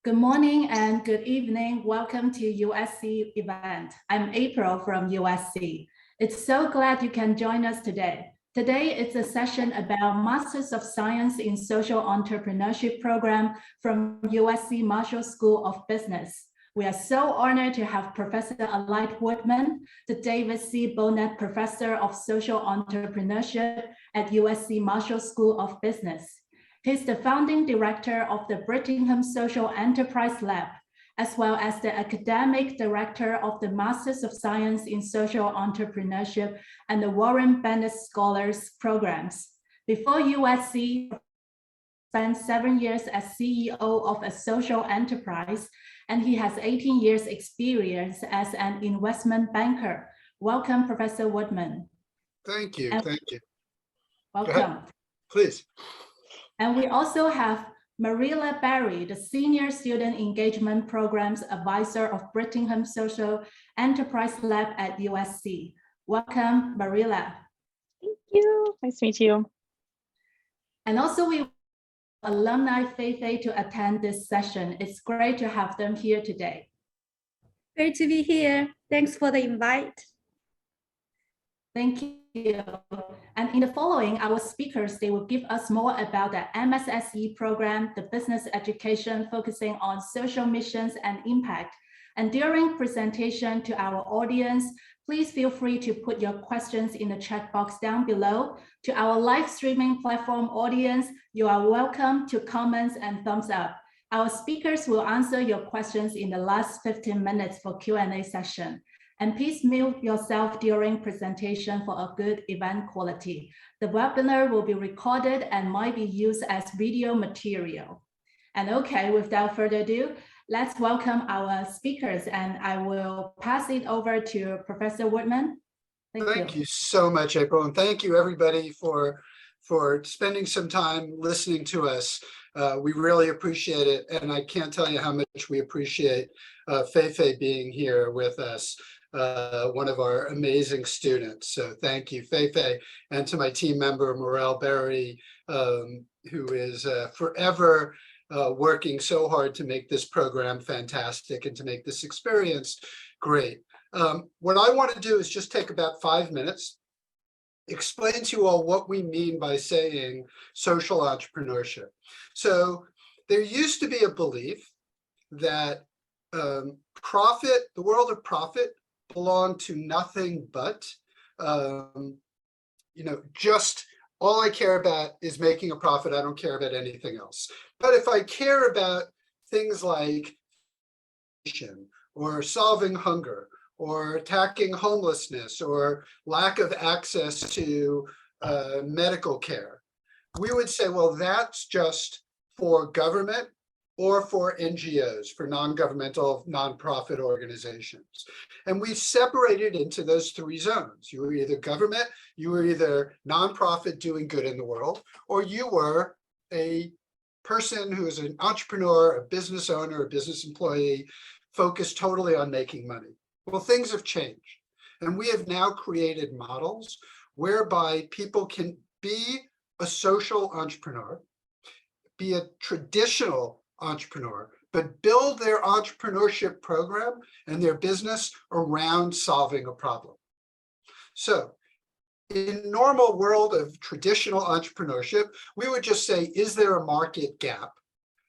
Good morning and good evening. Welcome to USC event. I'm April from USC. It's so glad you can join us today. Today, it's a session about Masters of Science in Social Entrepreneurship program from USC Marshall School of Business. We are so honored to have Professor Adlai Wertman, the David C. Bohnett Professor of Social Entrepreneurship at USC Marshall School of Business. He's the founding director of the Brittingham Social Enterprise Lab, as well as the academic director of the Masters of Science in Social Entrepreneurship and the Warren Bennett Scholars Programs. Before USC, spent 7 years as CEO of a social enterprise, and he has 18 years experience as an investment banker. Welcome, Professor Wertman. Thank you, thank you. Welcome. Please. And we also have Marelle Berry, the Senior Student Engagement Programs Advisor of Brittingham Social Enterprise Lab at USC. Welcome, Marelle. Thank you. Nice to meet you. And also we alumni Fei to attend this session. It's great to have them here today. Great to be here. Thanks for the invite. Thank you. And in the following, our speakers, they will give us more about the MSSE program, the business education focusing on social missions and impact. And during presentation to our audience, please feel free to put your questions in the chat box down below. To our live streaming platform audience, you are welcome to comments and thumbs up. Our speakers will answer your questions in the last 15 minutes for Q&A session. And please mute yourself during presentation for a good event quality. The webinar will be recorded and might be used as video material. And okay, without further ado, let's welcome our speakers, and I will pass it over to Professor Wertman. Thank you so much, April, and thank you everybody for spending some time listening to us. We really appreciate it, and I can't tell you how much we appreciate Fei being here with us. One of our amazing students. So thank you, Fei, and to my team member, Marelle Berry, who is forever working so hard to make this program fantastic and to make this experience great. What I want to do is just take about 5 minutes, explain to you all what we mean by saying social entrepreneurship. So there used to be a belief that the world of profit belong to nothing but, just all I care about is making a profit. I don't care about anything else. But if I care about things like or solving hunger or attacking homelessness or lack of access to medical care, we would say, well, that's just for government or for NGOs, for non-governmental, nonprofit organizations. And we separated into those 3 zones. You were either government, you were either nonprofit doing good in the world, or you were a person who is an entrepreneur, a business owner, a business employee, focused totally on making money. Well, things have changed. And we have now created models whereby people can be a social entrepreneur, be a traditional entrepreneur, but build their entrepreneurship program and their business around solving a problem. So in normal world of traditional entrepreneurship, we would just say, is there a market gap?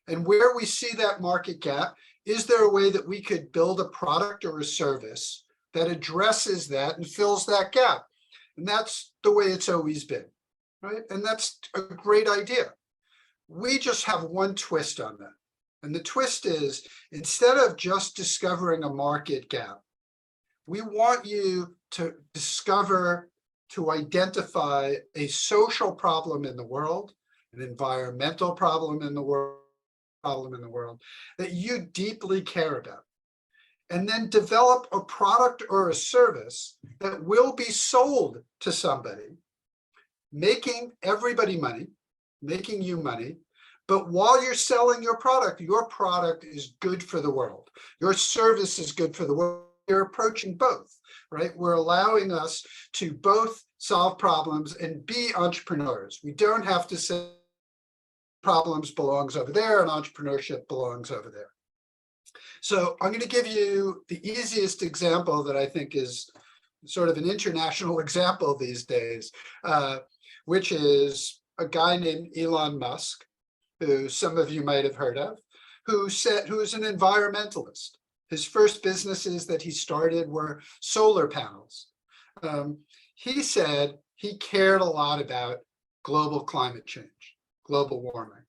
And where we see that market gap, is there a way that we could build a product or a service that addresses that and fills that gap? And that's the way it's always been, right? And that's a great idea. We just have one twist on that. And the twist is, instead of just discovering a market gap, we want you to discover, to identify a social problem in the world, an environmental problem in the world, that you deeply care about. And then develop a product or a service that will be sold to somebody, making everybody money, making you money. But while you're selling your product is good for the world. Your service is good for the world. You're approaching both, right? We're allowing us to both solve problems and be entrepreneurs. We don't have to say problems belongs over there and entrepreneurship belongs over there. So I'm going to give you the easiest example that I think is sort of an international example these days, which is a guy named Elon Musk, who some of you might have heard of, who is an environmentalist. His first businesses that he started were solar panels. He said he cared a lot about global climate change, global warming.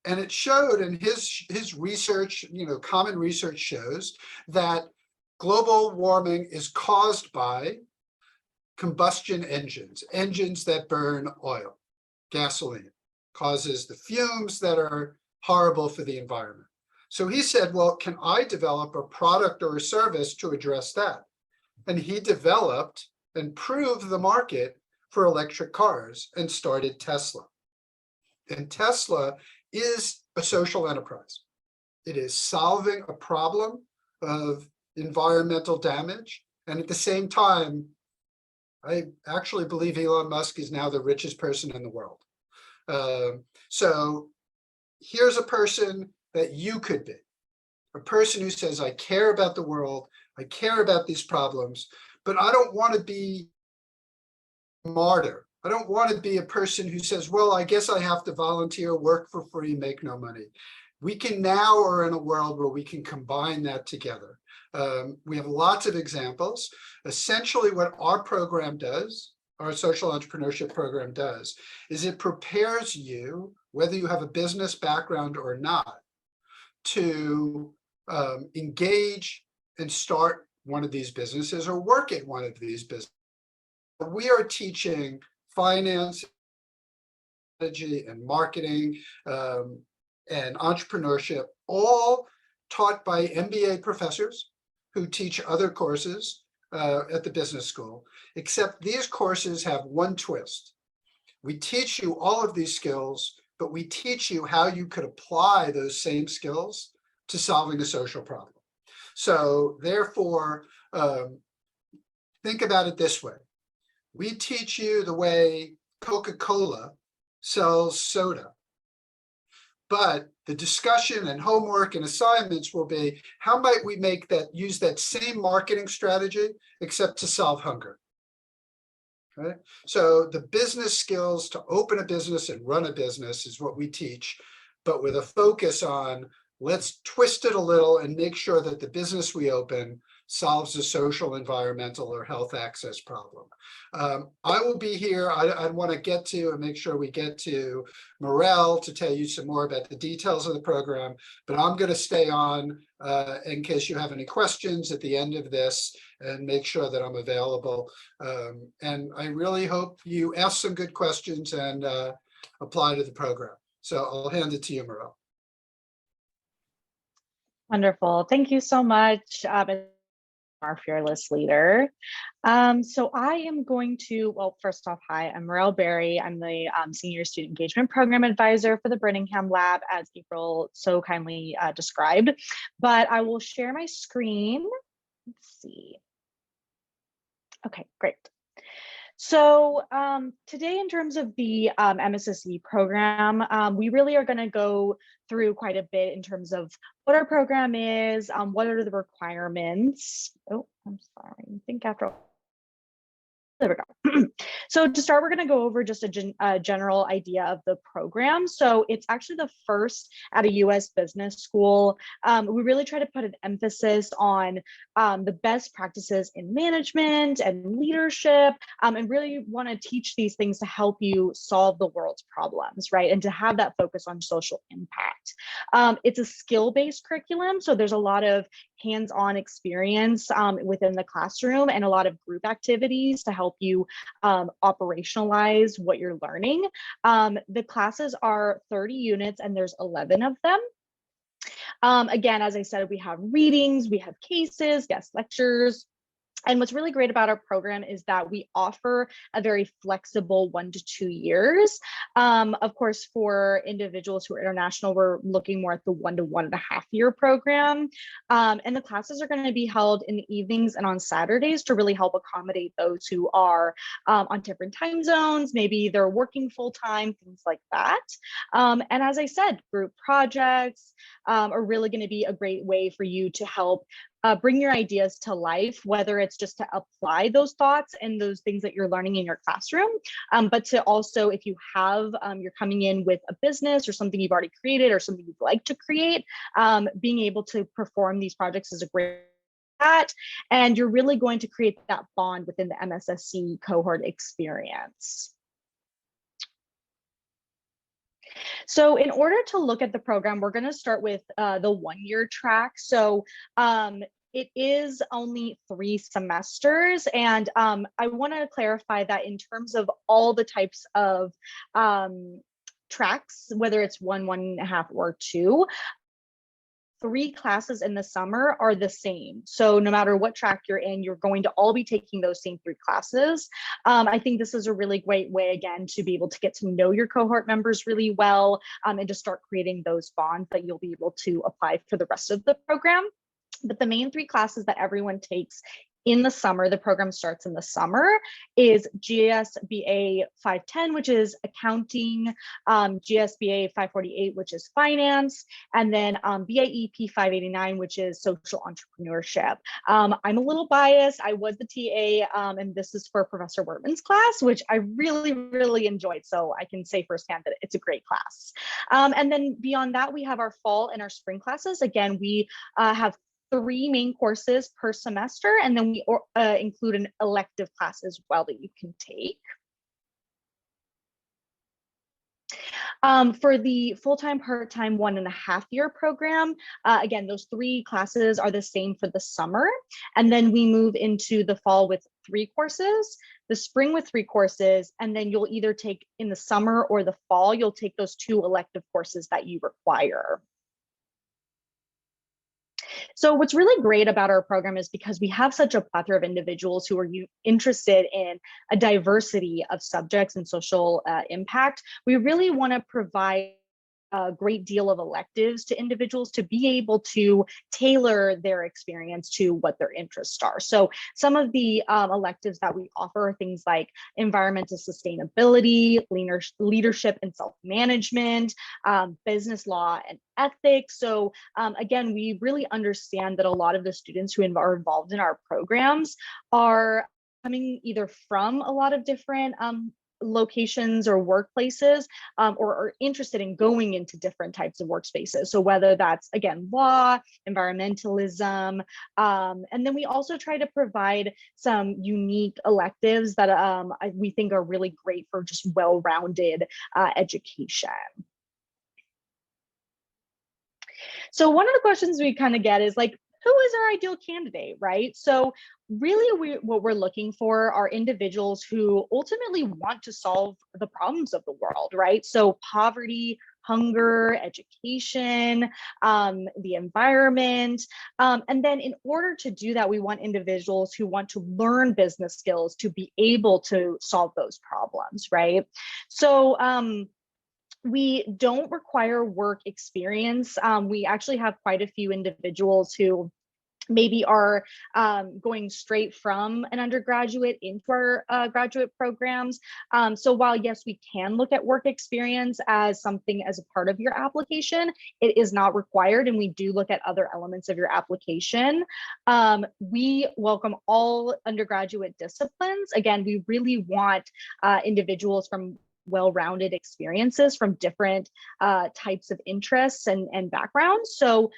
And it showed in his research, common research shows that global warming is caused by combustion engines, engines that burn oil, gasoline, causes the fumes that are horrible for the environment. So he said, well, can I develop a product or a service to address that? And he developed and proved the market for electric cars and started Tesla. And Tesla is a social enterprise. It is solving a problem of environmental damage. And at the same time, I actually believe Elon Musk is now the richest person in the world. So here's a person that you could be, a person who says, I care about the world, I care about these problems, but I don't want to be a martyr. I don't want to be a person who says, well, I guess I have to volunteer, work for free, make no money. We can now are in a world where we can combine that together. We have lots of examples. Essentially what our program does, our social entrepreneurship program does, is it prepares you, whether you have a business background or not, to engage and start one of these businesses or work at one of these businesses. We are teaching finance, strategy, and marketing, and entrepreneurship, all taught by MBA professors who teach other courses at the business school, except these courses have one twist. We teach you all of these skills, but we teach you how you could apply those same skills to solving a social problem. So therefore, think about it this way. We teach you the way Coca-Cola sells soda. But the discussion and homework and assignments will be, how might we use that same marketing strategy, except to solve hunger? Okay? So the business skills to open a business and run a business is what we teach, but with a focus on, let's twist it a little and make sure that the business we open solves a social, environmental, or health access problem. I will be here. I want to get to and make sure we get to Marelle to tell you some more about the details of the program, but I'm going to stay on in case you have any questions at the end of this and make sure that I'm available. And I really hope you ask some good questions and apply to the program. So I'll hand it to you, Marelle. Wonderful. Thank you so much, our fearless leader. So I am going to, well, first off, hi, I'm Marelle Berry. I'm the Senior Student Engagement Program Advisor for the Brittingham Lab, as April so kindly described. But I will share my screen. Let's see. Okay, great. So today, in terms of the MSSE program, we really are going to go through quite a bit in terms of what our program is, what are the requirements. Oh, I'm sorry. I think after. There we go. So to start, we're going to go over just a general idea of the program. So it's actually the first at a US business school. We really try to put an emphasis on the best practices in management and leadership, and really want to teach these things to help you solve the world's problems, right? And to have that focus on social impact. It's a skill-based curriculum, so there's a lot of hands-on experience within the classroom and a lot of group activities to help you operationalize what you're learning. The classes are 30 units and there's 11 of them. Again, as I said, we have readings, we have cases, guest lectures, And what's really great about our program is that we offer a very flexible 1 to 2 years. Of course, for individuals who are international, we're looking more at the 1 to 1.5 year program. And the classes are going to be held in the evenings and on Saturdays to really help accommodate those who are on different time zones, maybe they're working full time, things like that. And as I said, group projects are really going to be a great way for you to help bring your ideas to life, whether it's just to apply those thoughts and those things that you're learning in your classroom, but to also, if you have, you're coming in with a business or something you've already created or something you'd like to create, being able to perform these projects is a great that, and you're really going to create that bond within the MSSC cohort experience. So in order to look at the program, we're going to start with the 1 year track. So it is only 3 semesters. And I want to clarify that in terms of all the types of tracks, whether it's 1, 1.5, or 2, 3 classes in the summer are the same. So no matter what track you're in, you're going to all be taking those same 3 classes. I think this is a really great way, again, to be able to get to know your cohort members really well, and to start creating those bonds that you'll be able to apply for the rest of the program. But the main 3 classes that everyone takes in the summer, the program starts in the summer, is GSBA 510, which is accounting, GSBA 548, which is finance, and then BIEP 589, which is social entrepreneurship. I'm a little biased. I was the TA, and this is for Professor Wertman's class, which I really, really enjoyed. So I can say firsthand that it's a great class. And then beyond that, we have our fall and our spring classes. Again, we have 3 main courses per semester, and then we include an elective class as well that you can take. For the full-time, part-time 1.5 year program, again, those 3 classes are the same for the summer. And then we move into the fall with 3 courses, the spring with 3 courses, and then you'll either take in the summer or the fall, you'll take those 2 elective courses that you require. So what's really great about our program is because we have such a plethora of individuals who are interested in a diversity of subjects and social impact, we really want to provide a great deal of electives to individuals to be able to tailor their experience to what their interests are. So some of the electives that we offer are things like environmental sustainability, leadership and self-management, business law and ethics. So again, we really understand that a lot of the students who are involved in our programs are coming either from a lot of different locations or workplaces, or are interested in going into different types of workspaces. So whether that's, again, law, environmentalism, and then we also try to provide some unique electives that we think are really great for just well-rounded education. So one of the questions we kind of get is like, who is our ideal candidate, right? So really what we're looking for are individuals who ultimately want to solve the problems of the world, right? So poverty, hunger, education, the environment. And then in order to do that, we want individuals who want to learn business skills to be able to solve those problems, right? So we don't require work experience. We actually have quite a few individuals who maybe are going straight from an undergraduate into our graduate programs. So while yes, we can look at work experience as something as a part of your application, it is not required, and we do look at other elements of your application. We welcome all undergraduate disciplines. Again, we really want individuals from well-rounded experiences from different types of interests and backgrounds. So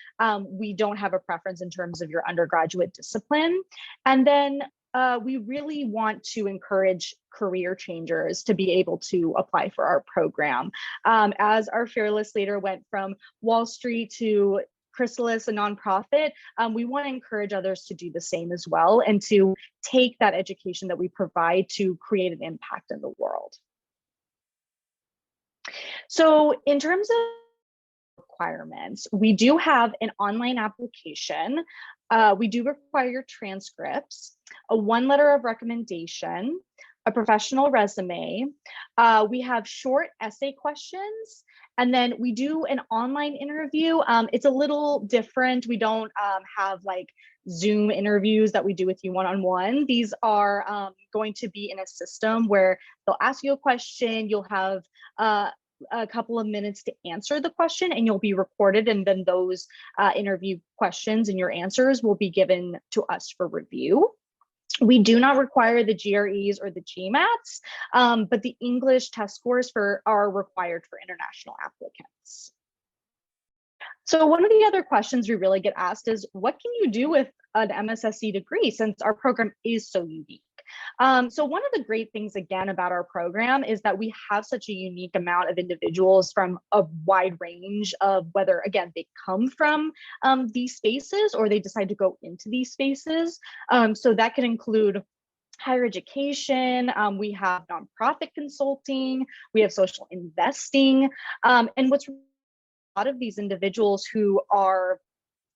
we don't have a preference in terms of your undergraduate discipline. And then we really want to encourage career changers to be able to apply for our program. As our fearless leader went from Wall Street to Chrysalis, a nonprofit, we want to encourage others to do the same as well and to take that education that we provide to create an impact in the world. So in terms of requirements, we do have an online application. We do require transcripts. a 1 letter of recommendation, a professional resume. We have short essay questions, and then we do an online interview. It's a little different. We don't have like Zoom interviews that we do with you one-on-one. These are going to be in a system where they'll ask you a question, you'll have a couple of minutes to answer the question, and you'll be recorded, and then those interview questions and your answers will be given to us for review. We do not require the GREs or the GMATs, but the English test scores are required for international applicants. So one of the other questions we really get asked is, what can you do with an MSSC degree since our program is so unique? So one of the great things, again, about our program is that we have such a unique amount of individuals from a wide range of whether, again, they come from these spaces or they decide to go into these spaces. So that can include higher education, we have nonprofit consulting, we have social investing, and what's a lot of these individuals who are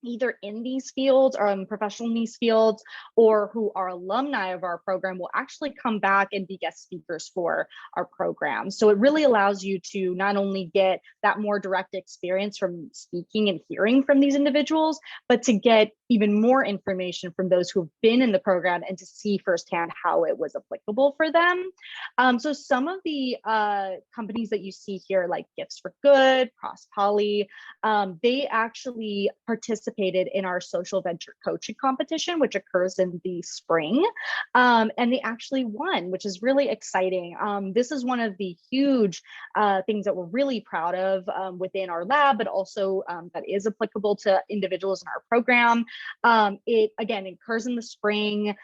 either in these fields or professional in these fields, or who are alumni of our program will actually come back and be guest speakers for our program. So it really allows you to not only get that more direct experience from speaking and hearing from these individuals, but to get even more information from those who have been in the program and to see firsthand how it was applicable for them. So some of the companies that you see here, like Gifts for Good, Cross Poly, they actually participated in our social venture coaching competition, which occurs in the spring. And they actually won, which is really exciting. This is one of the huge things that we're really proud of within our lab, but also that is applicable to individuals in our program. It, again, occurs in the spring.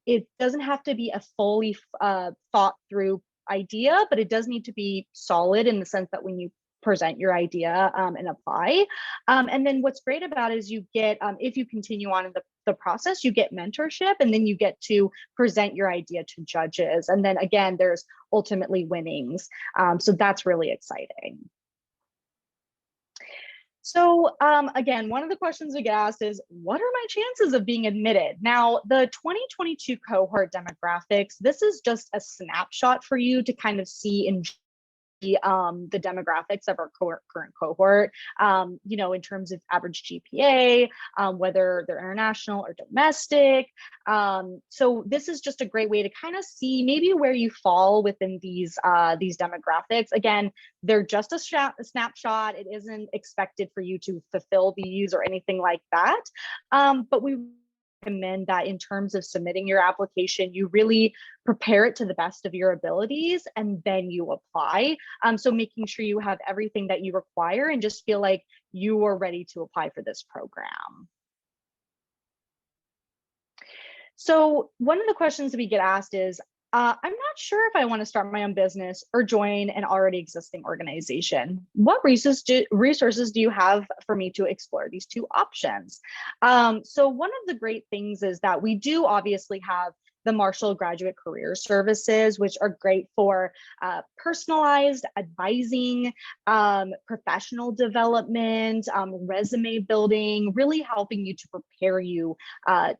It doesn't have to be a fully thought through idea, but it does need to be solid in the sense that when you present your idea and apply. And then what's great about it is you get, if you continue on in the process, you get mentorship, and then you get to present your idea to judges. And then again, there's ultimately winnings. So that's really exciting. So again, one of the questions we get asked is, what are my chances of being admitted? Now, the 2022 cohort demographics, this is just a snapshot for you to kind of see in the demographics of our current cohort, you know, in terms of average GPA, whether they're international or domestic. So this is just a great way to kind of see maybe where you fall within these demographics. Again, they're just a snapshot. It isn't expected for you to fulfill these or anything like that. But we recommend that in terms of submitting your application, you really prepare it to the best of your abilities and then you apply. So making sure you have everything that you require and just feel like you are ready to apply for this program. So one of the questions that we get asked is, I'm not sure if I want to start my own business or join an already existing organization. What resources do you have for me to explore these two options? So one of the great things is that we do obviously have the Marshall Graduate Career Services, which are great for personalized advising, professional development, resume building, really helping you to prepare you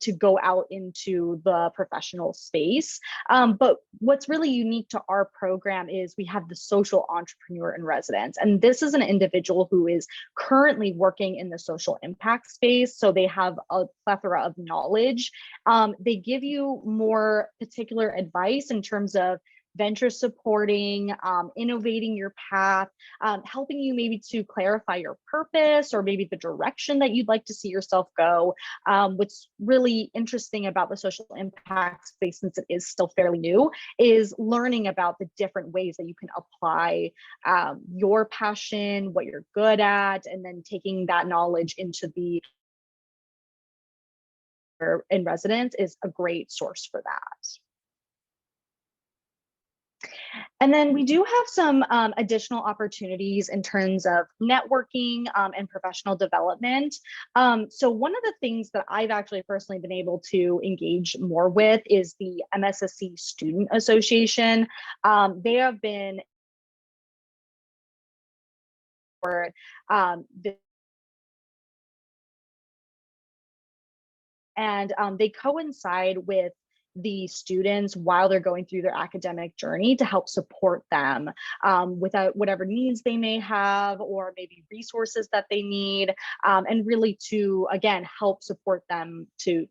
to go out into the professional space. But what's really unique to our program is we have the social entrepreneur in residence. And this is an individual who is currently working in the social impact space. So they have a plethora of knowledge. They give you more particular advice in terms of venture supporting, innovating your path, helping you maybe to clarify your purpose or maybe the direction that you'd like to see yourself go. What's really interesting about the social impact space, since it is still fairly new, is learning about the different ways that you can apply your passion, what you're good at, and then taking that knowledge into the in residence is a great source for that. And then we do have some additional opportunities in terms of networking and professional development. So one of the things that I've actually personally been able to engage more with is the MSSC Student Association. They have been for and they coincide with the students while they're going through their academic journey to help support them without whatever needs they may have, or maybe resources that they need, and really to, again, help support them to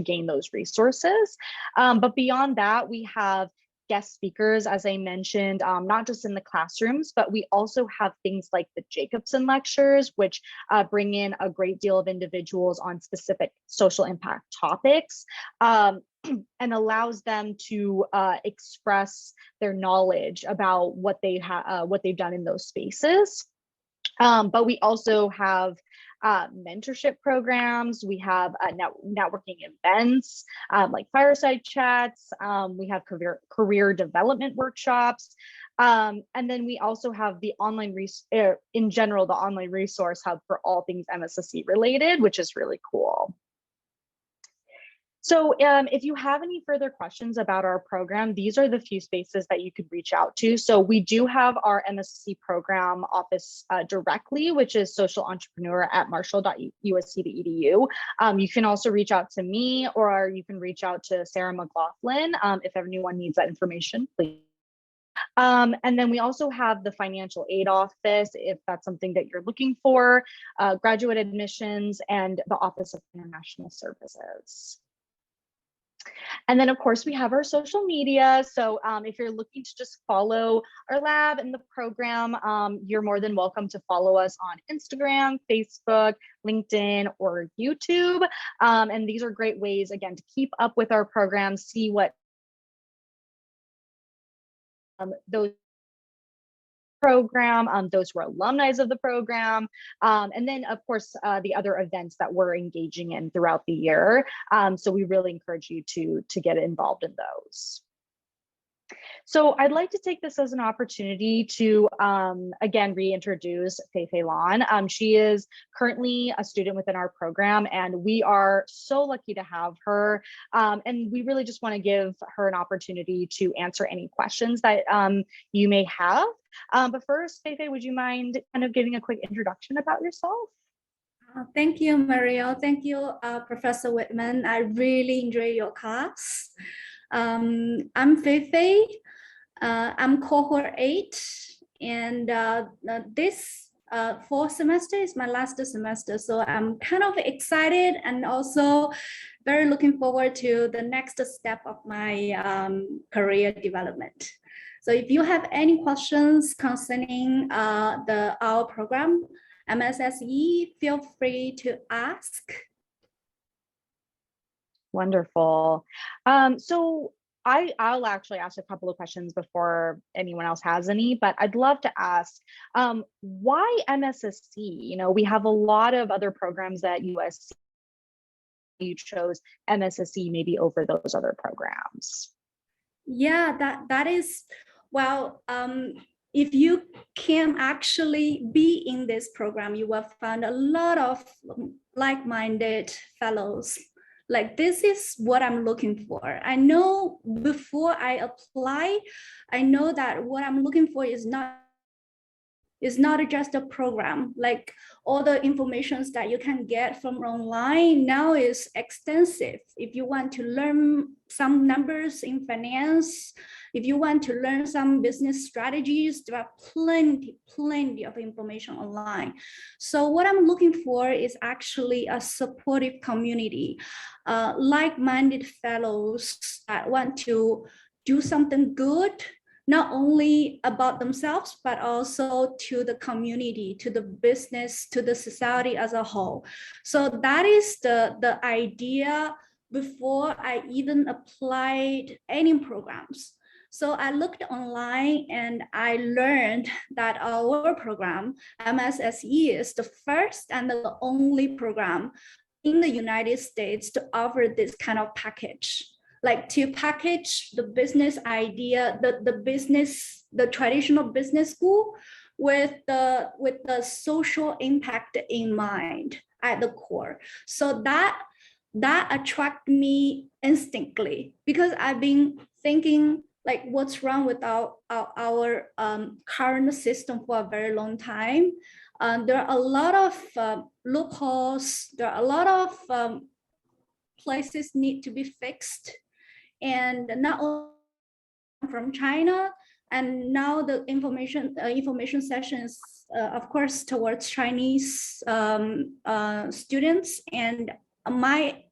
gain those resources. But beyond that, we have guest speakers, as I mentioned, not just in the classrooms, but we also have things like the Jacobson lectures, which bring in a great deal of individuals on specific social impact topics, and allows them to express their knowledge about what they've done in those spaces. But we also have mentorship programs. We have networking events like fireside chats. We have career development workshops. And then we also have the online in general, the online resource hub for all things MSSC related, which is really cool. So if you have any further questions about our program, these are the few spaces that you could reach out to. So we do have our MSc program office directly, which is socialentrepreneur@marshall.usc.edu. You can also reach out to me, or you can reach out to Sarah McLaughlin if anyone needs that information, please. And then we also have the financial aid office, if that's something that you're looking for, graduate admissions, and the Office of International Services. And then, of course, we have our social media. So if you're looking to just follow our lab and the program, you're more than welcome to follow us on Instagram, Facebook, LinkedIn, or YouTube. And these are great ways, again, to keep up with our program, see what those program, those who are alumni of the program, and then of course the other events that we're engaging in throughout the year. So we really encourage you to get involved in those. So I'd like to take this as an opportunity to again reintroduce Feifei Lan. She is currently a student within our program, and we are so lucky to have her. And we really just want to give her an opportunity to answer any questions that you may have. But first, Feifei, would you mind kind of giving a quick introduction about yourself? Thank you, Marelle. Thank you, Professor Wertman. I really enjoy your class. I'm Feifei. I'm cohort 8, and this fall semester is my last semester. So I'm kind of excited and also very looking forward to the next step of my career development. So if you have any questions concerning our program, MSSE, feel free to ask. Wonderful. So I'll actually ask a couple of questions before anyone else has any, but I'd love to ask, why MSSC? You know, we have a lot of other programs at USC. You chose MSSC maybe over those other programs. Yeah, that is, well, if you can actually be in this program, you will find a lot of like-minded fellows. Like, this is what I'm looking for. I know before I apply, I know that what I'm looking for is not just a program. Like, all the informations that you can get from online now is extensive. If you want to learn some numbers in finance, if you want to learn some business strategies, there are plenty of information online. So what I'm looking for is actually a supportive community, like-minded fellows that want to do something good, not only about themselves, but also to the community, to the business, to the society as a whole. So that is the idea before I even applied any programs. So I looked online and I learned that our program, MSSE, is the first and the only program in the United States to offer this kind of package. Like, to package the business idea, the traditional business school with the social impact in mind at the core. So that attracted me instantly, because I've been thinking, like, what's wrong with our current system for a very long time. There are a lot of loopholes. There are a lot of places need to be fixed, and not only from China. And now the information sessions, of course, towards Chinese students. And my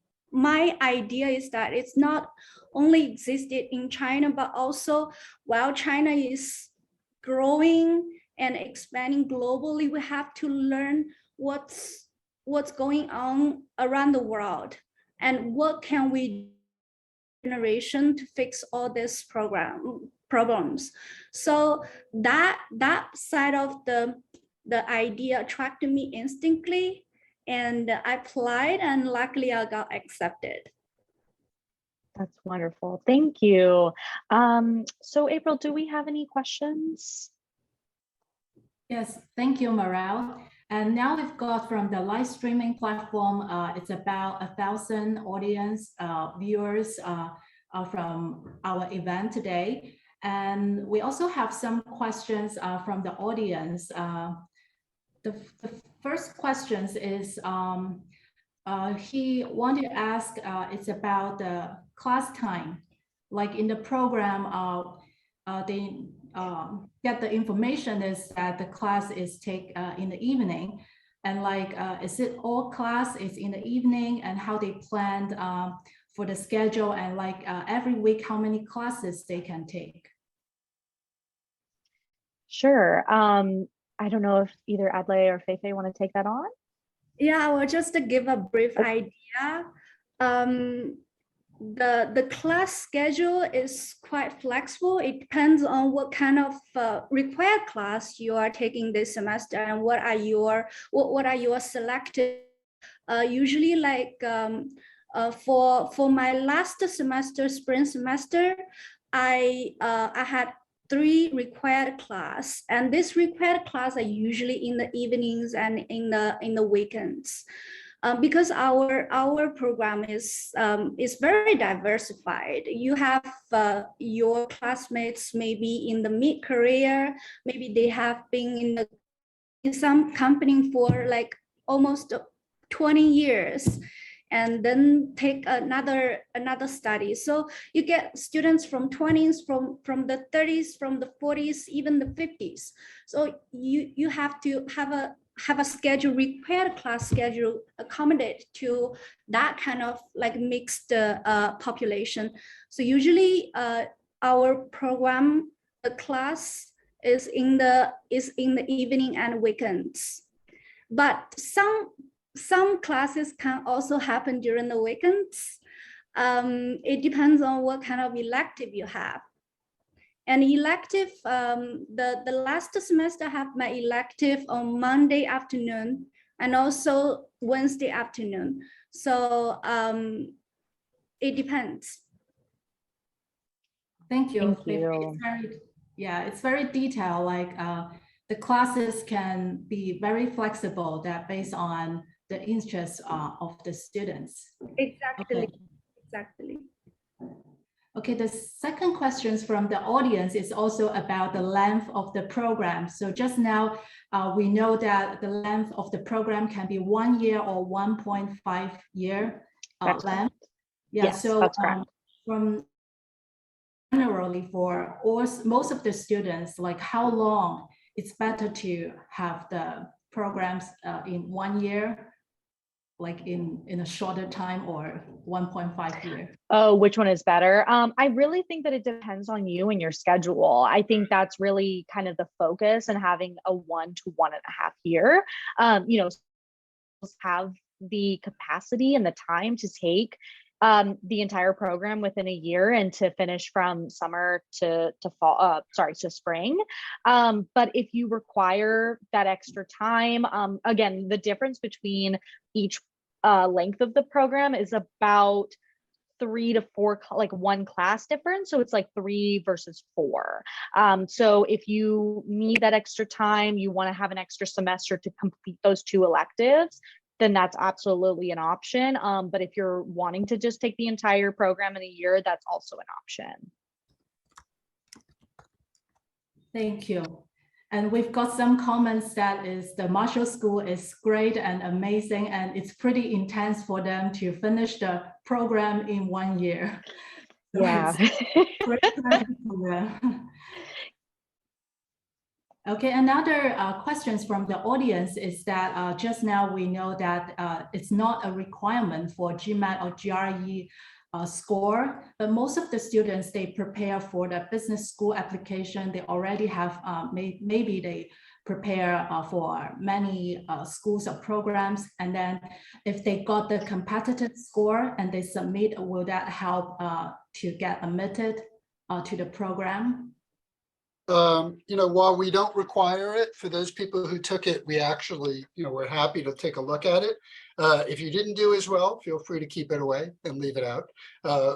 idea is that it's not only existed in China, but also while China is growing and expanding globally, we have to learn what's going on around the world and what can we generation to fix all these problems. So that side of the idea attracted me instantly, and I applied, and luckily I got accepted. That's wonderful. Thank you. So April, do we have any questions? Yes, thank you, Marelle. And now we've got from the live streaming platform, it's about 1,000 audience viewers from our event today. And we also have some questions from the audience. The first question is, he wanted to ask, it's about the class time. Like in the program, they get the information is that the class is in the evening, and like is it all class is in the evening, and how they planned for the schedule, and like every week how many classes they can take. Sure. I don't know if either Adlai or Feifei want to take that on. Yeah, well, just to give a brief idea, the class schedule is quite flexible. It depends on what kind of required class you are taking this semester and what are your selected. Usually, like for my last semester, spring semester, I had 3 required class, and this required class are usually in the evenings and in the weekends. Because our program is very diversified. You have your classmates maybe in the mid-career, maybe they have been in some company for like almost 20 years, and then take another study. So you get students from 20s, from the 30s, from the 40s, even the 50s. So you have to have a schedule, required class schedule, accommodate to that kind of like mixed population. So usually our program, the class is in the evening and weekends, but some classes can also happen during the weekends. It depends on what kind of elective you have. And elective, the last semester I have my elective on Monday afternoon and also Wednesday afternoon. So it depends. Thank you. Thank you. It's very detailed. Like the classes can be very flexible, that based on the interests of the students. Exactly. Okay. Exactly. Okay, the second question from the audience is also about the length of the program. So just now, we know that the length of the program can be 1 year or 1.5 year length. Correct. Yeah, yes, so that's correct. From generally for most of the students, like how long it's better to have the programs in 1 year, like in a shorter time, or 1.5 year? Oh, which one is better? I really think that it depends on you and your schedule. I think that's really kind of the focus, and having a 1 to 1.5 year, have the capacity and the time to take the entire program within a year and to finish from summer to fall, to spring. But if you require that extra time, again, the difference between each length of the program is about 3 to 4, like 1 class difference. So it's like 3 versus 4. So if you need that extra time, you want to have an extra semester to complete those 2 electives, then that's absolutely an option. But if you're wanting to just take the entire program in a year, that's also an option. Thank you. And we've got some comments that is the Marshall School is great and amazing, and it's pretty intense for them to finish the program in 1 year. So Yeah. it's great pressure for them. Okay, another questions from the audience is that just now we know that it's not a requirement for GMAT or GRE score, but most of the students, they prepare for the business school application. They already have, maybe they prepare for many schools or programs. And then if they got the competitive score and they submit, will that help to get admitted to the program? While we don't require it, for those people who took it, we actually, we're happy to take a look at it. If you didn't do as well, feel free to keep it away and leave it out.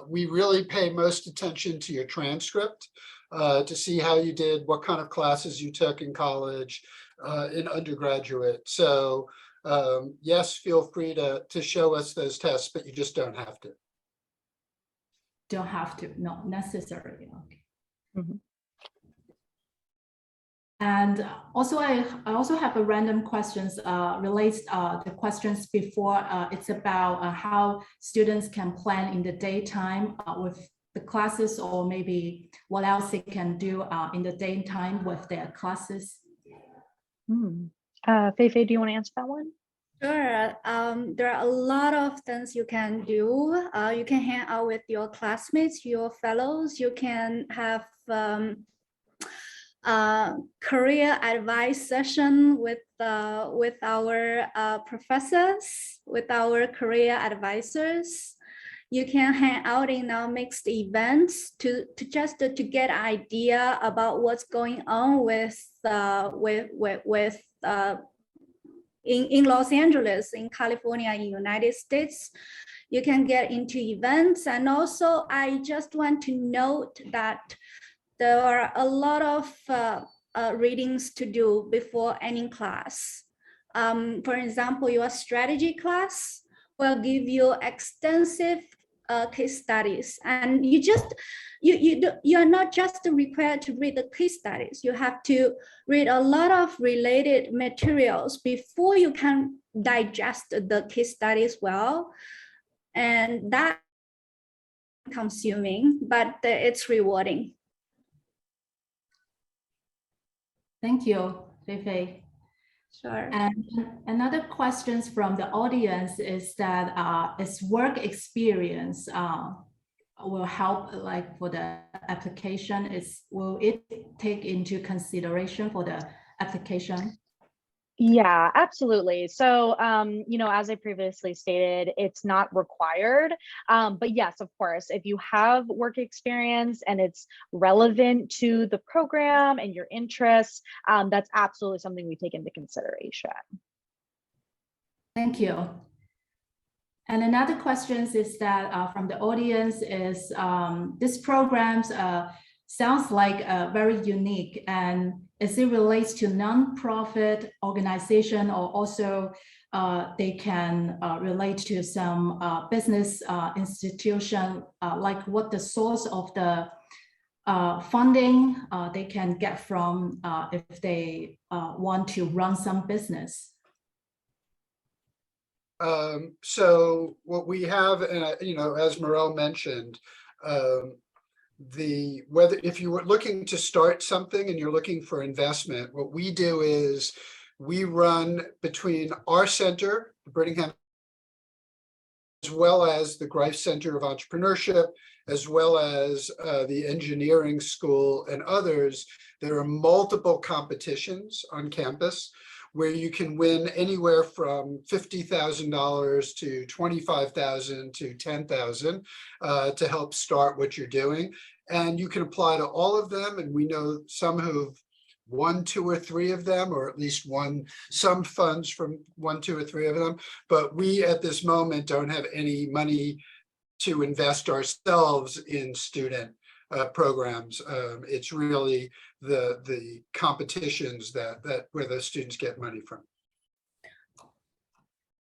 We really pay most attention to your transcript to see how you did, what kind of classes you took in college, in undergraduate. So yes, feel free to show us those tests, but you just don't have to. Don't have to, not necessarily. Okay. Mm-hmm. And also, I also have a random questions relates the questions before. It's about how students can plan in the daytime with the classes, or maybe what else they can do in the daytime with their classes. Fei Fei, do you want to answer that one? Sure. There are a lot of things you can do. You can hang out with your classmates, your fellows. You can have career advice session with our professors, with our career advisors. You can hang out in our mixed events to just to get idea about what's going on in Los Angeles, in California, in United States. You can get into events. And also, I just want to note that there are a lot of readings to do before any class. For example, your strategy class will give you extensive case studies, and you're not just required to read the case studies. You have to read a lot of related materials before you can digest the case studies well, and that consuming, but it's rewarding. Thank you, Fei Fei. Sure. And another questions from the audience is that is work experience will help, like for the application, will it take into consideration for the application? Yeah, absolutely. So, as I previously stated, it's not required. But yes, of course, if you have work experience and it's relevant to the program and your interests, that's absolutely something we take into consideration. Thank you. And another question is that from the audience is this programs sounds like very unique, and as it relates to non-profit organization, or also they can relate to some business institution, like what the source of the funding they can get from if they want to run some business. So what we have, and as Marelle mentioned, if you were looking to start something and you're looking for investment, what we do is we run between our center, the Brittingham, as well as the Greif Center of Entrepreneurship, as well as the engineering school and others. There are multiple competitions on campus where you can win anywhere from $50,000 to $25,000 to $10,000 to help start what you're doing. And you can apply to all of them. And we know some who've won 2 or 3 of them, or at least won some funds from 1, 2, or 3 of them. But we at this moment don't have any money to invest ourselves in student programs. It's really the competitions that where the students get money from.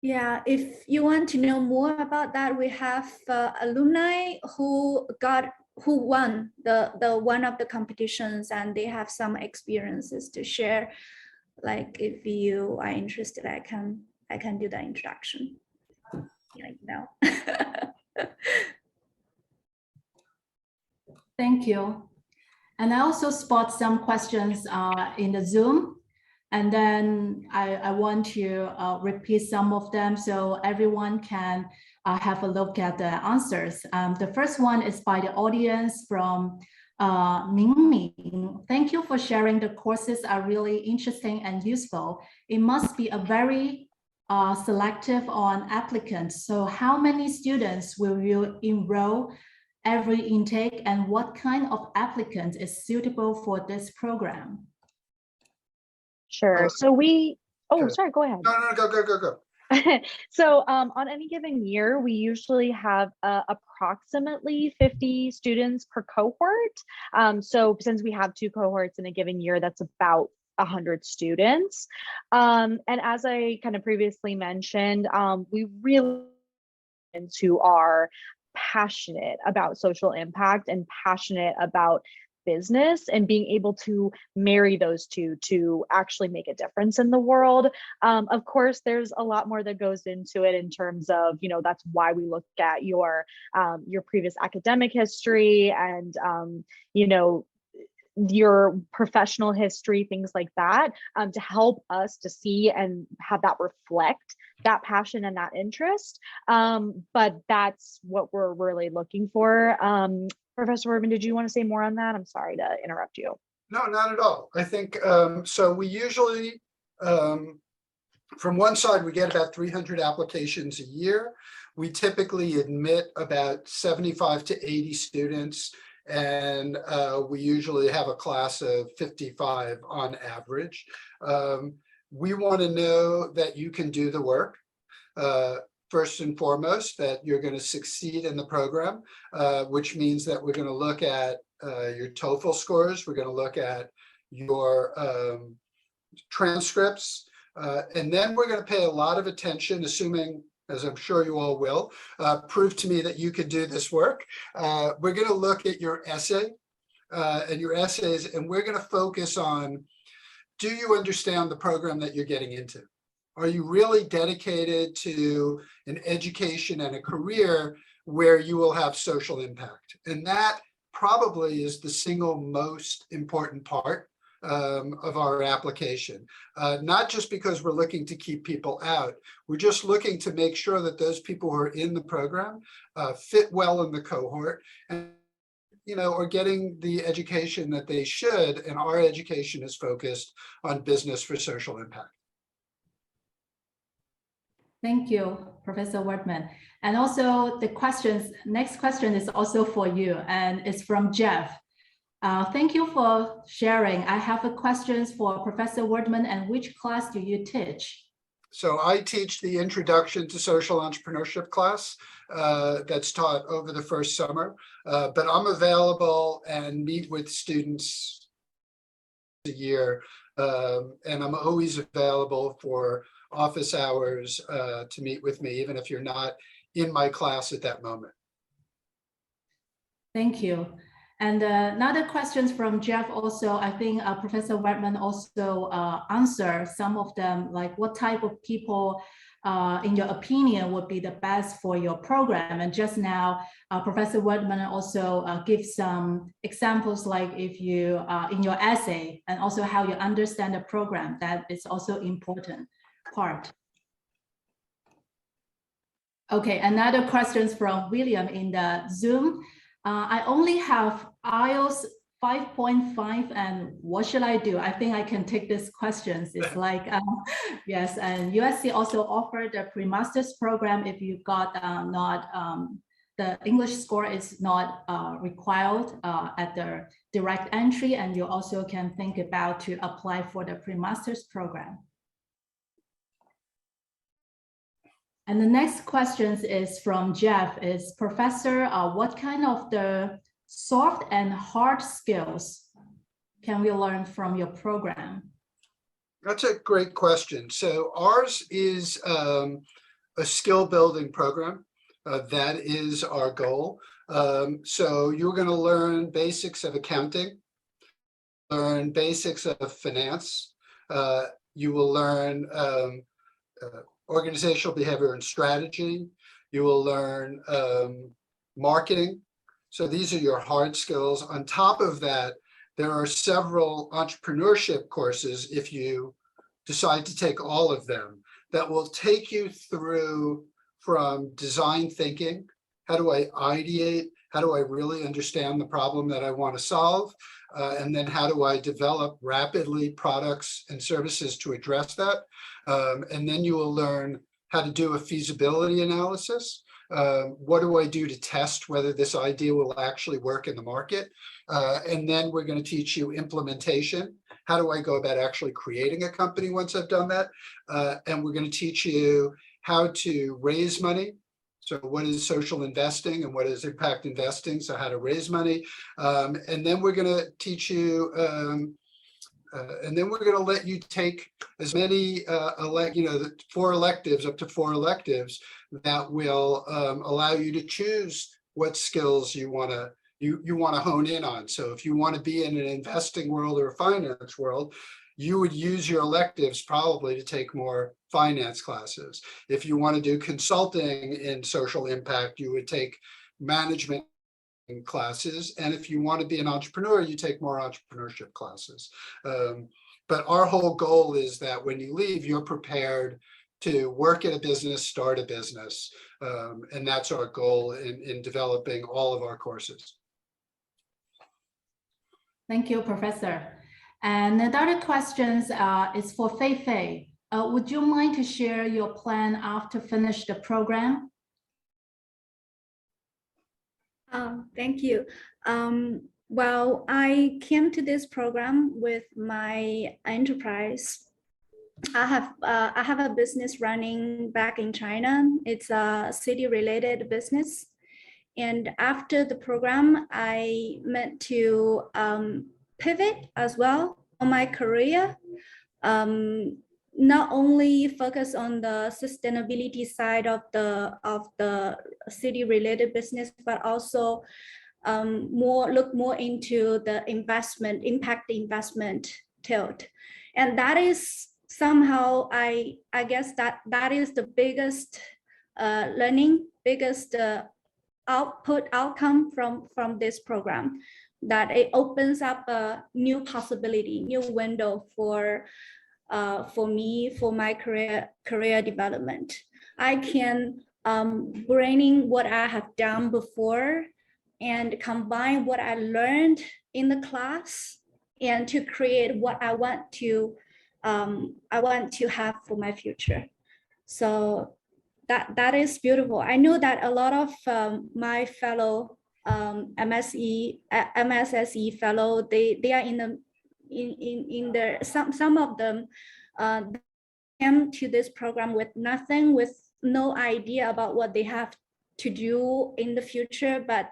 Yeah, if you want to know more about that, we have alumni who got who won the one of the competitions, and they have some experiences to share. Like if you are interested, I can do the introduction right now. Thank you. And I also spot some questions in the Zoom. And then I want to repeat some of them so everyone can have a look at the answers. The first one is by the audience from Ming Ming. Thank you for sharing. The courses are really interesting and useful. It must be a very selective on applicants. So how many students will you enroll every intake, and what kind of applicant is suitable for this program? Sure. So we, oh, Okay. sorry, go ahead. No, go. So on any given year, we usually have approximately 50 students per cohort. So since we have 2 cohorts in a given year, that's about 100 students. And as I kind of previously mentioned, we really who are passionate about social impact and passionate about business, and being able to marry those two to actually make a difference in the world. Of course, there's a lot more that goes into it in terms of, you know, that's why we look at your previous academic history and, you know, your professional history, things like that, to help us to see and have that reflect that passion and that interest. But that's what we're really looking for. Professor Wertman, did you want to say more on that? I'm sorry to interrupt you. No, not at all. I think, so we usually, from one side, we get about 300 applications a year. We typically admit about 75 to 80 students, and we usually have a class of 55 on average. We want to know that you can do the work. First and foremost, that you're going to succeed in the program, which means that we're going to look at your TOEFL scores. We're going to look at your transcripts, and then we're going to pay a lot of attention, assuming, as I'm sure you all will, prove to me that you could do this work. We're going to look at your essay and your essays, and we're going to focus on, do you understand the program that you're getting into? Are you really dedicated to an education and a career where you will have social impact? And that probably is the single most important part of our application. Not just because we're looking to keep people out, we're just looking to make sure that those people who are in the program fit well in the cohort and, you know, are getting the education that they should. And our education is focused on business for social impact. Thank you, Professor Wertman. And also the next question is also for you, and it's from Jeff. Thank you for sharing. I have a question for Professor Wertman, and which class do you teach? So I teach the Introduction to Social Entrepreneurship class that's taught over the first summer, but I'm available and meet with students a year, and I'm always available for office hours to meet with me, even if you're not in my class at that moment. Thank you. And another questions from Jeff also, I think Professor Wertman also answered some of them, like what type of people in your opinion would be the best for your program. And just now, Professor Wertman also gives some examples, like if you in your essay, and also how you understand the program, that is also important part. Okay, another questions from William in the Zoom. I only have IELTS 5.5 and what should I do? I think I can take these questions. It's like, yes, and USC also offered a pre-master's program if you got the English score is not required at the direct entry, and you also can think about to apply for the pre-master's program. And the next question is from Jeff, is Professor, what kind of the soft and hard skills can we learn from your program? That's a great question. So ours is a skill building program. That is our goal. So you're going to learn basics of accounting, learn basics of finance. You will learn organizational behavior and strategy. You will learn marketing. So these are your hard skills. On top of that, there are several entrepreneurship courses, if you decide to take all of them, that will take you through from design thinking. How do I ideate? How do I really understand the problem that I want to solve? And then how do I develop rapidly products and services to address that? And then you will learn how to do a feasibility analysis. What do I do to test whether this idea will actually work in the market? And then we're going to teach you implementation. How do I go about actually creating a company once I've done that? And we're going to teach you how to raise money. So what is social investing and what is impact investing? So how to raise money. And then we're going to teach you, and then we're going to let you take as many, 4 electives, up to 4 electives that will allow you to choose what skills you want to hone in on. So if you want to be in an investing world or a finance world, you would use your electives probably to take more finance classes. If you want to do consulting in social impact, you would take management classes. And if you want to be an entrepreneur, you take more entrepreneurship classes. But our whole goal is that when you leave, you're prepared to work at a business, start a business. And that's our goal in developing all of our courses. Thank you, Professor. And another question is for Fei Fei. Would you mind to share your plan after finish the program? Thank you. Well, I came to this program with my enterprise. I have a business running back in China. It's a city-related business. And after the program, I meant to pivot as well on my career. Not only focus on the sustainability side of the city-related business, but also look more into the impact investment tilt. And that is somehow, I guess that is the biggest learning, biggest outcome from this program, that it opens up a new possibility, new window for me, for my career development. I can bring what I have done before and combine what I learned in the class and to create what I want to have for my future. So that is beautiful. I know that a lot of my fellow MSSE fellow, they are in the some of them came to this program with nothing, with no idea about what they have to do in the future. But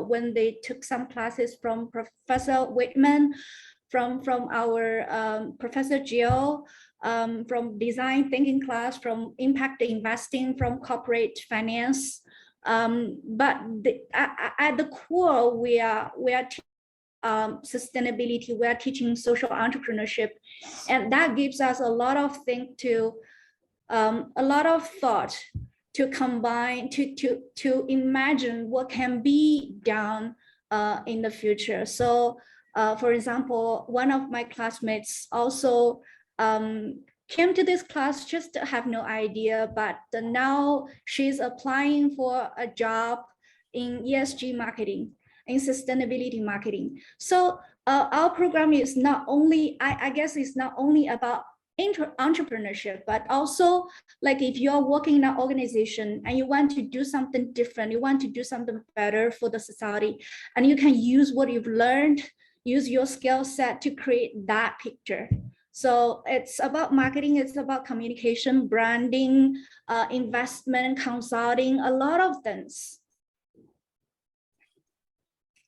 when they took some classes from Professor Wertman, from our Professor Jill, from design thinking class, from impact investing, from corporate finance, but at the core, we are sustainability, we are teaching social entrepreneurship, and that gives us a lot of a lot of thought to combine, to imagine what can be done in the future. So for example, one of my classmates also came to this class just to have no idea, but now she's applying for a job in ESG marketing, in sustainability marketing. So our program is not only, I guess it's not only about entrepreneurship, but also like if you're working in an organization and you want to do something different, you want to do something better for the society, and you can use what you've learned, use your skill set to create that picture. So it's about marketing, it's about communication, branding, investment, consulting, a lot of things.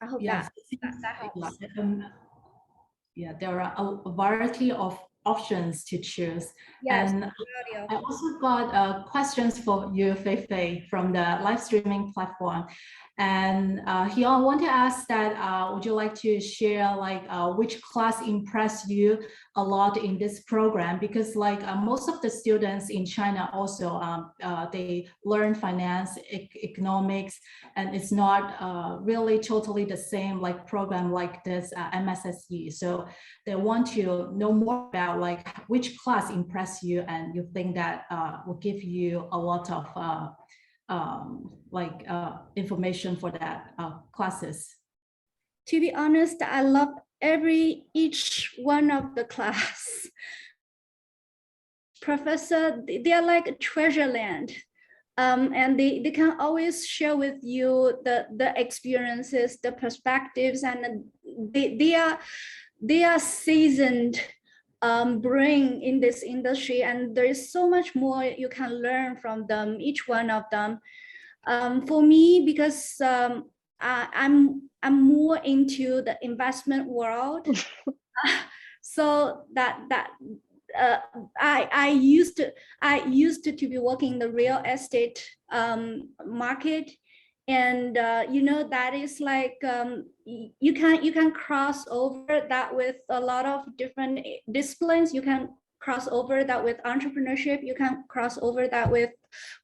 I hope Yes. that helps. Yeah, there are a variety of options to choose. Yes, And I also got questions for you, Fei Fei, from the live streaming platform. And he want to ask that, would you like to share like which class impressed you a lot in this program? Because like most of the students in China also, they learn finance, economics, and it's not really totally the same like program like this MSSE. So they want to know more about like which class impressed you and you think that will give you a lot of information for that classes. To be honest, I love each one of the class. Professor, they are like a treasure land. And they can always share with you the experiences, the perspectives, and they are seasoned brain in this industry, and there is so much more you can learn from them, each one of them. For me, because I'm more into the investment world, so I used to be working in the real estate market, and that is like you can cross over that with a lot of different disciplines. You can cross over that with entrepreneurship. You can cross over that with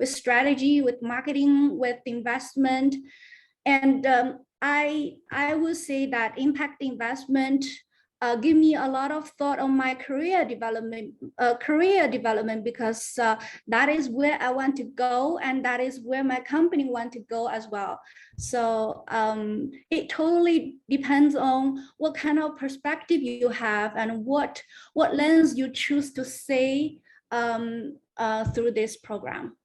strategy, with marketing, with investment, and I would say that impact investment give me a lot of thought on my career development, because that is where I want to go, and that is where my company want to go as well. So it totally depends on what kind of perspective you have and what lens you choose to say through this program.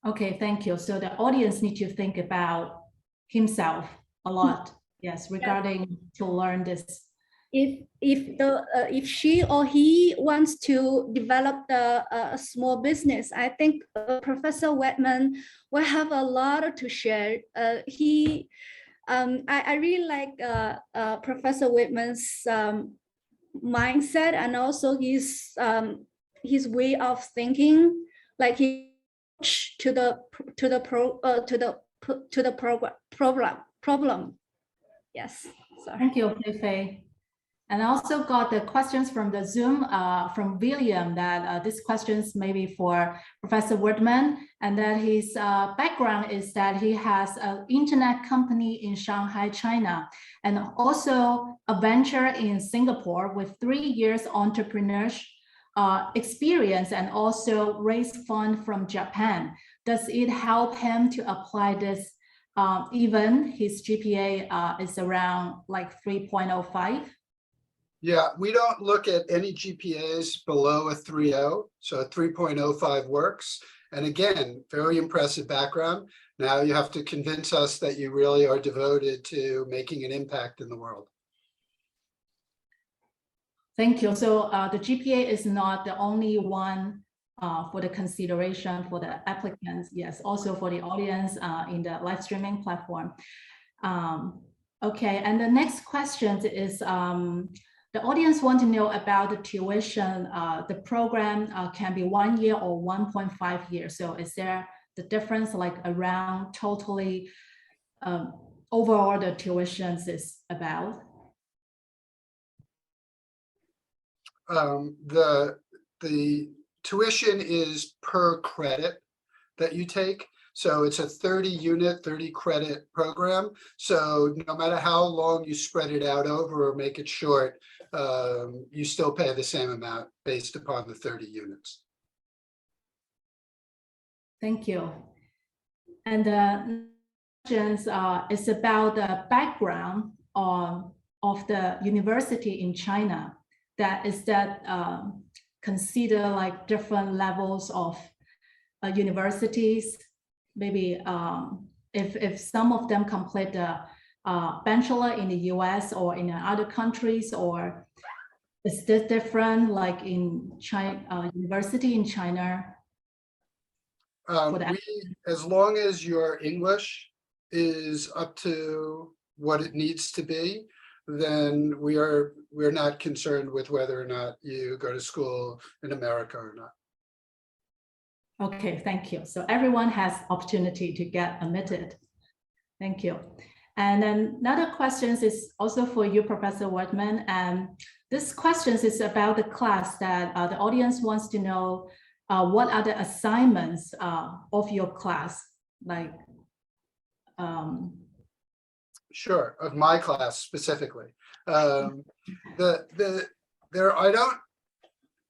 Okay, thank you. So the audience need to think about himself a lot. Yes, regarding to learn this. If she or he wants to develop a small business, I think Professor Wertman will have a lot to share. I really like Professor Wertman's mindset, and also his way of thinking, like he to the problem. Yes. Sorry. Thank you, Fei Fei. And I also got the questions from the Zoom from William that this questions maybe for Professor Wertman, and that his background is that he has an internet company in Shanghai, China, and also a venture in Singapore with 3 years entrepreneurship experience, and also raised fund from Japan. Does it help him to apply this? Even his GPA is around like 3.05. Yeah, we don't look at any GPAs below a 3.0, so a 3.05 works. And again, very impressive background. Now you have to convince us that you really are devoted to making an impact in the world. Thank you. So the GPA is not the only one for the consideration for the applicants. Yes, also for the audience in the live streaming platform. Okay, and the next question is, the audience want to know about the tuition. The program can be 1 year or 1.5 years. So is there the difference like around totally overall the tuitions is about? The tuition is per credit that you take. So it's a 30 unit, 30 credit program. So no matter how long you spread it out over or make it short, you still pay the same amount based upon the 30 units. Thank you. And the questions is about the background of the university in China. That is that consider like different levels of universities. Maybe if some of them complete the bachelor in the US or in other countries, or is this different like in China, university in China? As long as your English is up to what it needs to be, then we're not concerned with whether or not you go to school in America or not. Okay, thank you. So everyone has opportunity to get admitted. Thank you. And then another question is also for you, Professor Wertman. And this question is about the class that the audience wants to know what are the assignments of your class, like. Sure, of my class specifically. I don't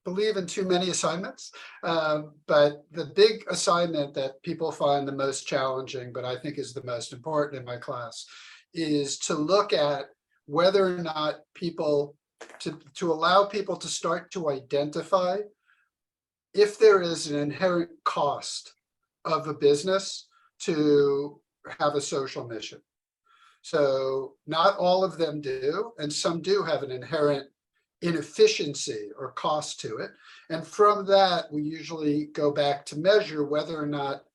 believe in too many assignments, but the big assignment that people find the most challenging, but I think is the most important in my class, is to look at whether or not people, to allow people to start to identify if there is an inherent cost of a business to have a social mission. So not all of them do, and some do have an inherent inefficiency or cost to it. And from that, we usually go back to measure whether or not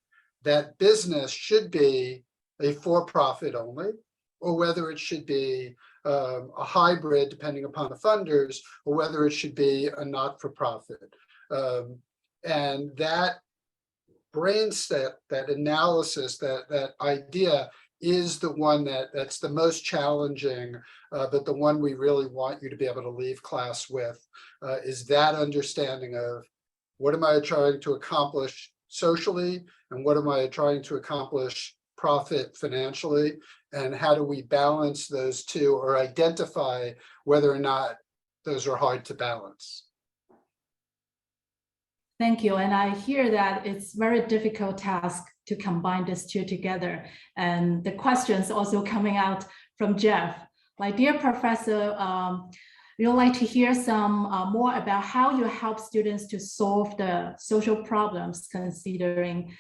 that business should be a for-profit only, or whether it should be a hybrid, depending upon the funders, or whether it should be a not-for-profit. And that brain set, that analysis, that idea is the one that's the most challenging, but the one we really want you to be able to leave class with, is that understanding of what am I trying to accomplish socially, and what am I trying to accomplish profit financially, and how do we balance those two, or identify whether or not those are hard to balance. Thank you. And I hear that it's very difficult task to combine these two together. And the questions also coming out from Jeff. Like, dear professor, we would like to hear some more about how you help students to solve the social problems, considering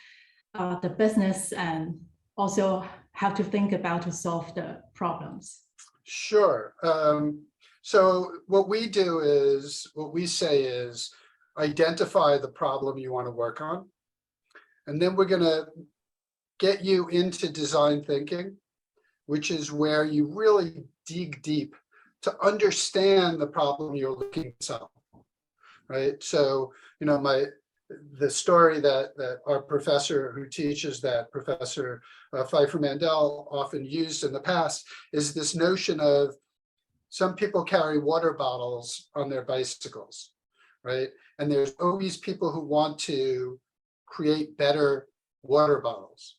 the business and also how to think about to solve the problems. Sure. So what we do is, what we say is, identify the problem you want to work on. And then we're going to get you into design thinking, which is where you really dig deep to understand the problem you're looking to solve, right? So, you know, the story that our professor who teaches that, Professor Pfeiffer Mandel, often used in the past, is this notion of some people carry water bottles on their bicycles, right? And there's always people who want to create better water bottles,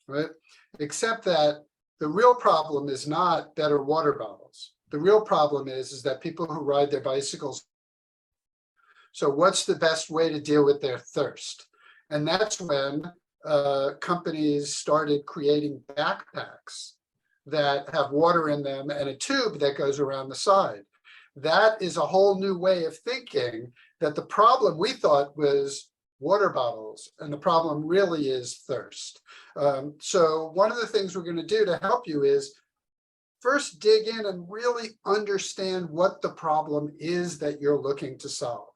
right? Except that the real problem is not better water bottles. The real problem is that people who ride their bicycles. So what's the best way to deal with their thirst? And that's when companies started creating backpacks that have water in them and a tube that goes around the side. That is a whole new way of thinking, that the problem we thought was water bottles, and the problem really is thirst. So one of the things we're going to do to help you is first dig in and really understand what the problem is that you're looking to solve.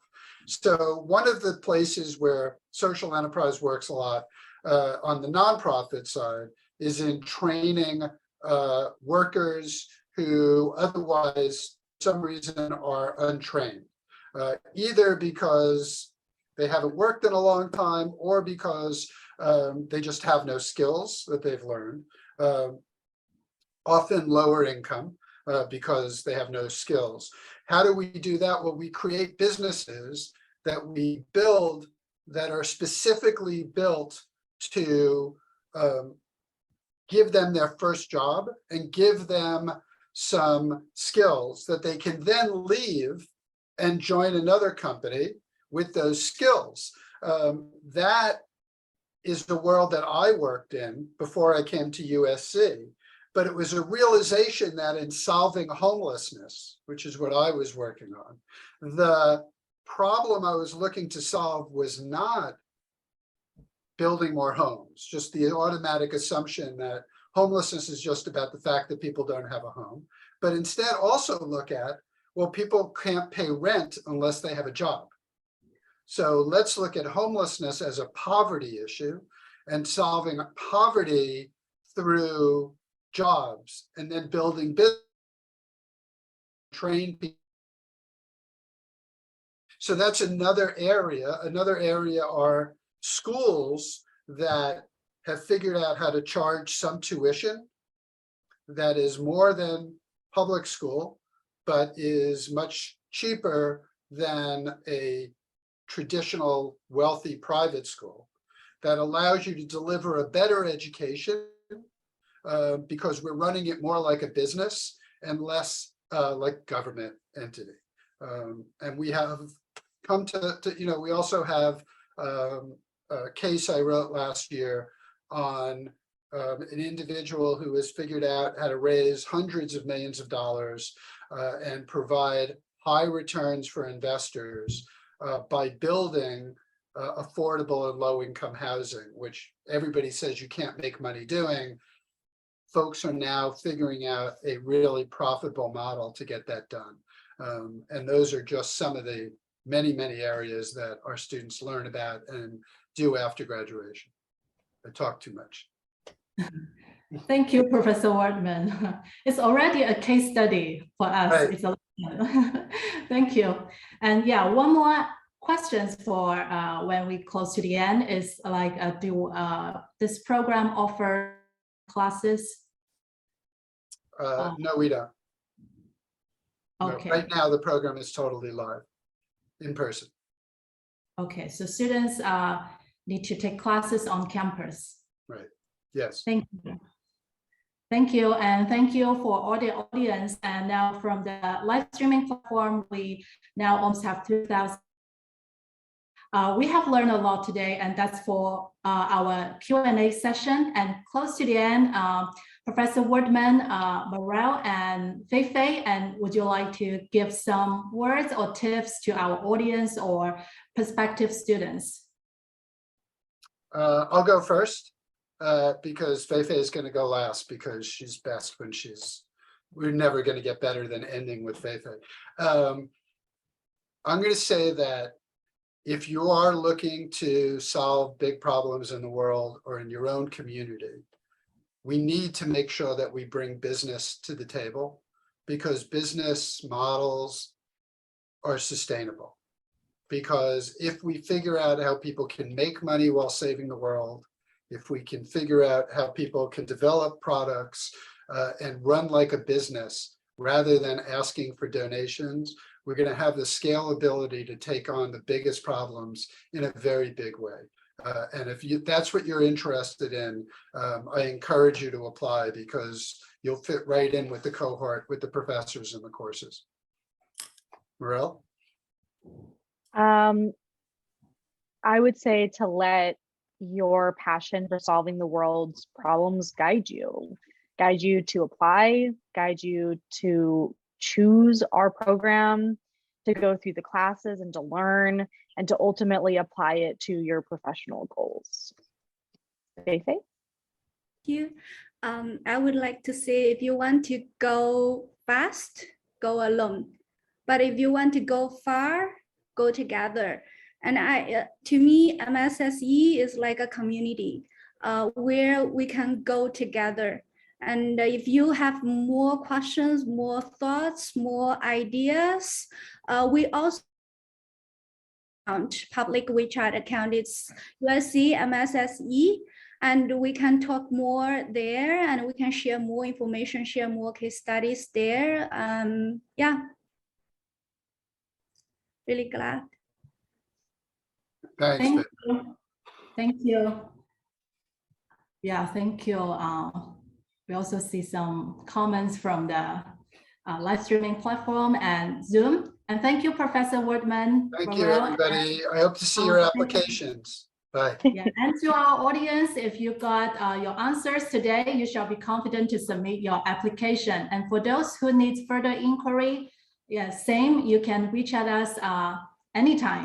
So one of the places where social enterprise works a lot on the nonprofit side is in training workers who otherwise, for some reason, are untrained. Either because they haven't worked in a long time, or because they just have no skills that they've learned, often lower income because they have no skills. How do we do that? Well, we create businesses that we build that are specifically built to give them their first job and give them some skills that they can then leave and join another company with those skills. That is the world that I worked in before I came to USC. But it was a realization that in solving homelessness, which is what I was working on, the problem I was looking to solve was not building more homes, just the automatic assumption that homelessness is just about the fact that people don't have a home, but instead also look at, well, people can't pay rent unless they have a job. So let's look at homelessness as a poverty issue and solving poverty through jobs, and then building business train people. So that's another area. Another area are schools that have figured out how to charge some tuition that is more than public school, but is much cheaper than a traditional wealthy private school, that allows you to deliver a better education because we're running it more like a business and less like government entity. And we have come to we also have a case I wrote last year on an individual who has figured out how to raise hundreds of millions of dollars and provide high returns for investors by building affordable and low-income housing, which everybody says you can't make money doing. Folks are now figuring out a really profitable model to get that done. And those are just some of the many, many areas that our students learn about and do after graduation. I talk too much. Thank you, Professor Wertman. It's already a case study for us. Right. It's a thank you. And yeah, one more questions for when we close to the end is like, do this program offer classes? No, we don't. Okay. No, right now, the program is totally live, in person. Okay, so students need to take classes on campus. Right. Yes. Thank you. Thank you, and thank you for all the audience. And now from the live streaming platform, we now almost have 2,000. We have learned a lot today, and that's for our Q&A session. And close to the end, Professor Wertman, Marelle, and Fei, and would you like to give some words or tips to our audience or prospective students? I'll go first because Fei is going to go last because she's best when we're never going to get better than ending with Fei. I'm going to say that if you are looking to solve big problems in the world or in your own community, we need to make sure that we bring business to the table because business models are sustainable. Because if we figure out how people can make money while saving the world, if we can figure out how people can develop products and run like a business rather than asking for donations, we're going to have the scalability to take on the biggest problems in a very big way. And if that's what you're interested in, I encourage you to apply because you'll fit right in with the cohort, with the professors and the courses. Marelle? I would say to let your passion for solving the world's problems guide you to apply, guide you to choose our program, to go through the classes and to learn, and to ultimately apply it to your professional goals. Fei? Thank you. I would like to say, if you want to go fast, go alone. But if you want to go far, go together. And to me, MSSE is like a community where we can go together. And if you have more questions, more thoughts, more ideas, we also public WeChat account. It's USC MSSE, and we can talk more there, and we can share more information, share more case studies there. Yeah, really glad. Thanks. Thank you. Thank you. Yeah, thank you. We also see some comments from the live streaming platform and Zoom. And thank you, Professor Wertman. Thank you, Marelle, everybody. I hope to see your applications. Bye. yeah, and to our audience, if you got your answers today, you shall be confident to submit your application. And for those who need further inquiry, yeah, same, you can reach out us anytime.